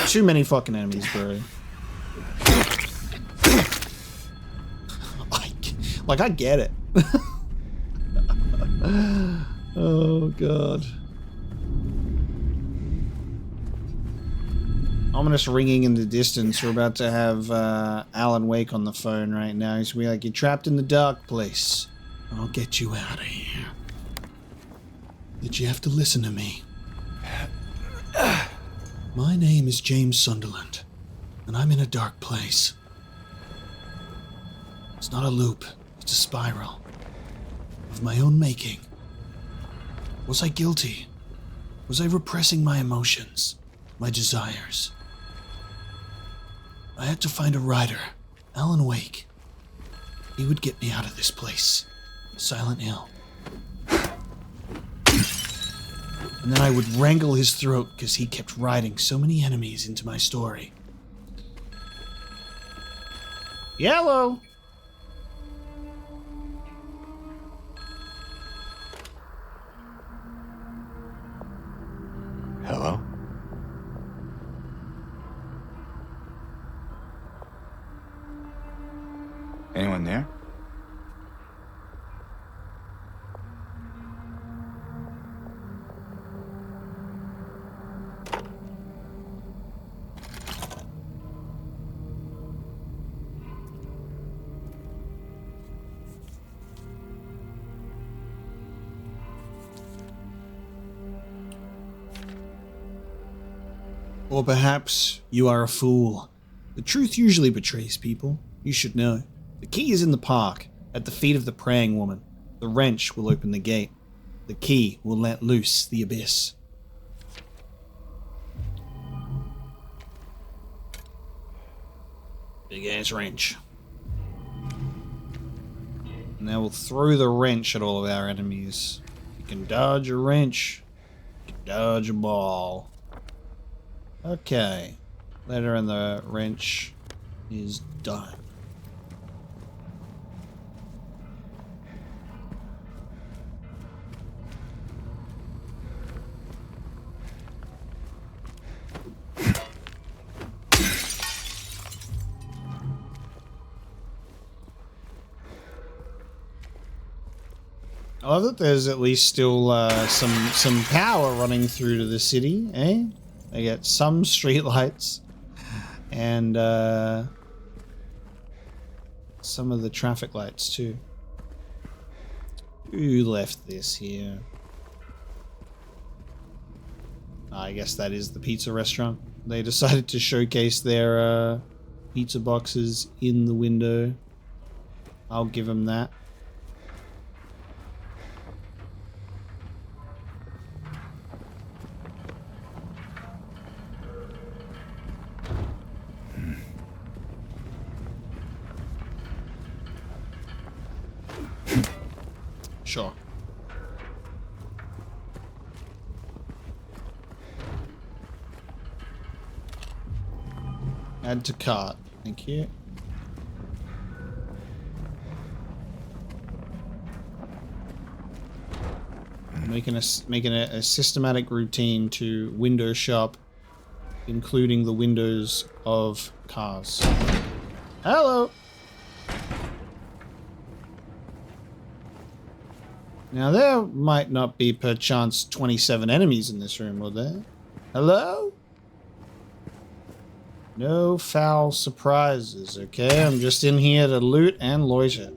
Too many fucking enemies, bro. I get it. Oh, God. Ominous ringing in the distance. We're about to have Alan Wake on the phone right now. He's gonna be like, "You're trapped in the dark place. I'll get you out of here. Did you have to listen to me? My name is James Sunderland, and I'm in a dark place. It's not a loop, it's a spiral. Of my own making. Was I guilty? Was I repressing my emotions, my desires? I had to find a rider, Alan Wake. He would get me out of this place, Silent Hill. And then I would wrangle his throat because he kept riding so many enemies into my story. Yellow! Anyone there? Or perhaps you are a fool. The truth usually betrays people. You should know. The key is in the park, at the feet of the praying woman. The wrench will open the gate. The key will let loose the abyss. Big ass wrench. Now we'll throw the wrench at all of our enemies. You can dodge a wrench. You can dodge a ball. Okay. Letter and the wrench is done. I love that there's at least still some power running through to the city, eh? They get some streetlights and some of the traffic lights too. Who left this here? I guess that is the pizza restaurant. They decided to showcase their pizza boxes in the window. I'll give them that. Sure. Add to cart. Thank you. Making a systematic routine to window shop, including the windows of cars. Hello. Now there might not be perchance 27 enemies in this room, will there? Hello? No foul surprises, okay? I'm just in here to loot and loiter.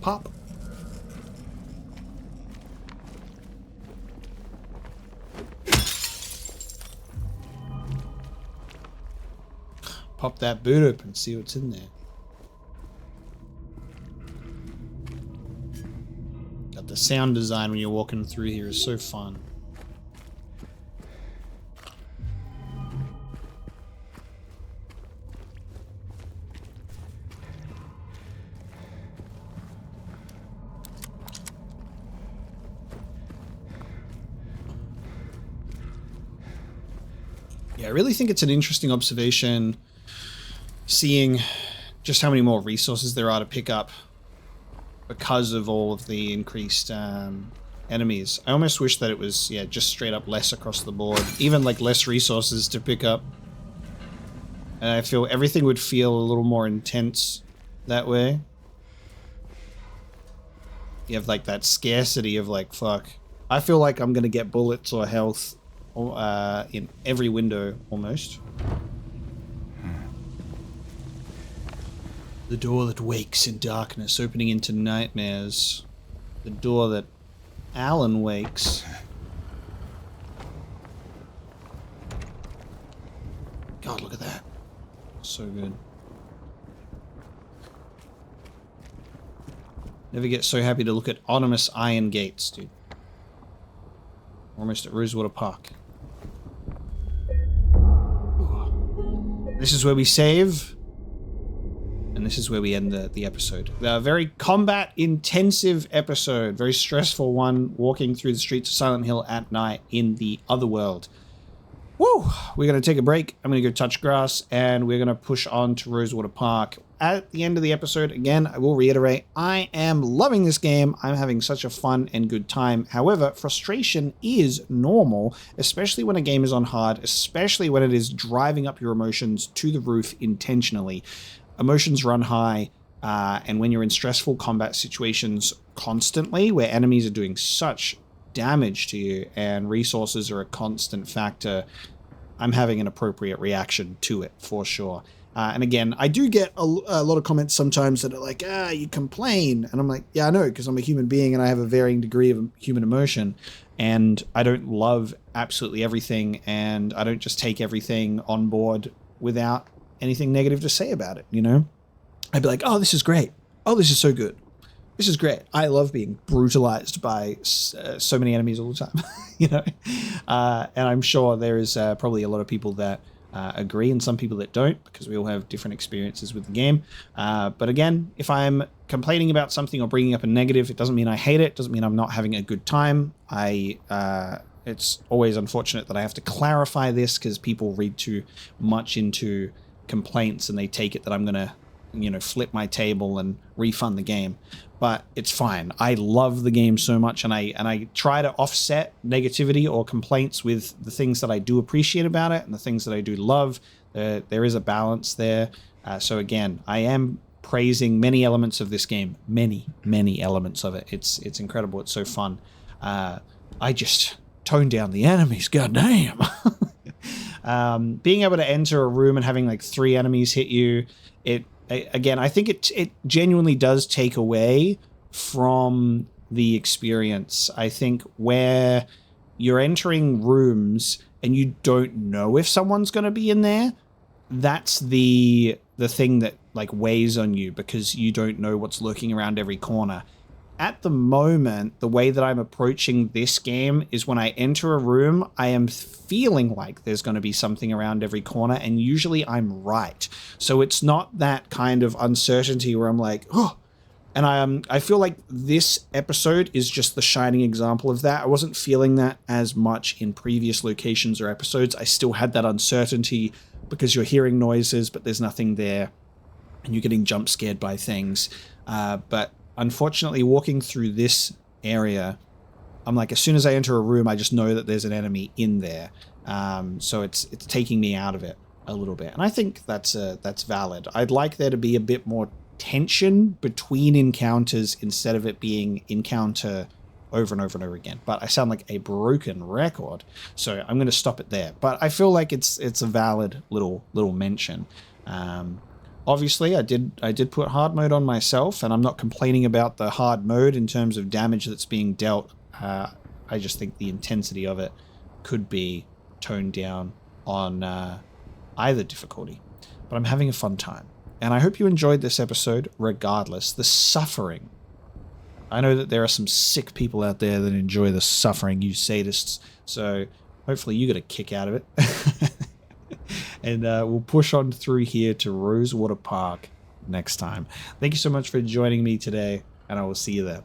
Pop. Pop that boot open, see what's in there. Got the sound design when you're walking through here is so fun. Yeah, I really think it's an interesting observation seeing just how many more resources there are to pick up because of all of the increased enemies. I almost wish that it was, yeah, just straight up less across the board. Even like less resources to pick up. And I feel everything would feel a little more intense that way. You have like that scarcity of like, fuck. I feel like I'm gonna get bullets or health in every window almost. The door that wakes in darkness, opening into nightmares. The door that Alan wakes. God, look at that. So good. Never get so happy to look at ominous iron gates, dude. Almost at Rosewater Park. This is where we save. And this is where we end the episode. A very combat intensive episode, very stressful one, walking through the streets of Silent Hill at night in the Otherworld. Woo! We're going to take a break. I'm going to go touch grass, and we're going to push on to Rosewater Park. At the end of the episode, again, I will reiterate, I am loving this game. I'm having such a fun and good time. However, frustration is normal, especially when a game is on hard, especially when it is driving up your emotions to the roof intentionally. Emotions run high, and when you're in stressful combat situations constantly, where enemies are doing such damage to you and resources are a constant factor, I'm having an appropriate reaction to it for sure. And again, I do get a lot of comments sometimes that are like, you complain. And I'm like, yeah, I know, because I'm a human being and I have a varying degree of human emotion. And I don't love absolutely everything. And I don't just take everything on board without anything negative to say about it, you know? I'd be like, oh, this is great. Oh, this is so good. This is great. I love being brutalized by so many enemies all the time, you know? And I'm sure there is probably a lot of people that agree and some people that don't, because we all have different experiences with the game. But again, if I'm complaining about something or bringing up a negative, it doesn't mean I hate it. It doesn't mean I'm not having a good time. It's always unfortunate that I have to clarify this, because people read too much into complaints and they take it that I'm going to, you know, flip my table and refund the game. But it's fine. I love the game so much, and I try to offset negativity or complaints with the things that I do appreciate about it and the things that I do love. There is a balance there. So again, I am praising many elements of this game. Many elements of it. It's incredible. It's so fun. I just toned down the enemies. Goddamn. Being able to enter a room and having like 3 enemies hit you, again, I think it genuinely does take away from the experience. I think where you're entering rooms and you don't know if someone's going to be in there, that's the thing that like weighs on you, because you don't know what's lurking around every corner. At the moment, the way that I'm approaching this game is when I enter a room, I am feeling like there's going to be something around every corner, and usually I'm right. So it's not that kind of uncertainty where I'm like, oh, and I feel like this episode is just the shining example of that. I wasn't feeling that as much in previous locations or episodes. I still had that uncertainty because you're hearing noises, but there's nothing there, and you're getting jump scared by things. But unfortunately, walking through this area, I'm like, as soon as I enter a room, I just know that there's an enemy in there. So it's taking me out of it a little bit. And I think that's valid. I'd like there to be a bit more tension between encounters instead of it being encounter over and over and over again. But I sound like a broken record, so I'm going to stop it there. But I feel like it's a valid little mention. Obviously, I did put hard mode on myself, and I'm not complaining about the hard mode in terms of damage that's being dealt. I just think the intensity of it could be toned down on either difficulty. But I'm having a fun time, and I hope you enjoyed this episode regardless. The suffering. I know that there are some sick people out there that enjoy the suffering, you sadists, so hopefully you get a kick out of it. And we'll push on through here to Rosewater Park next time. Thank you so much for joining me today, and I will see you there.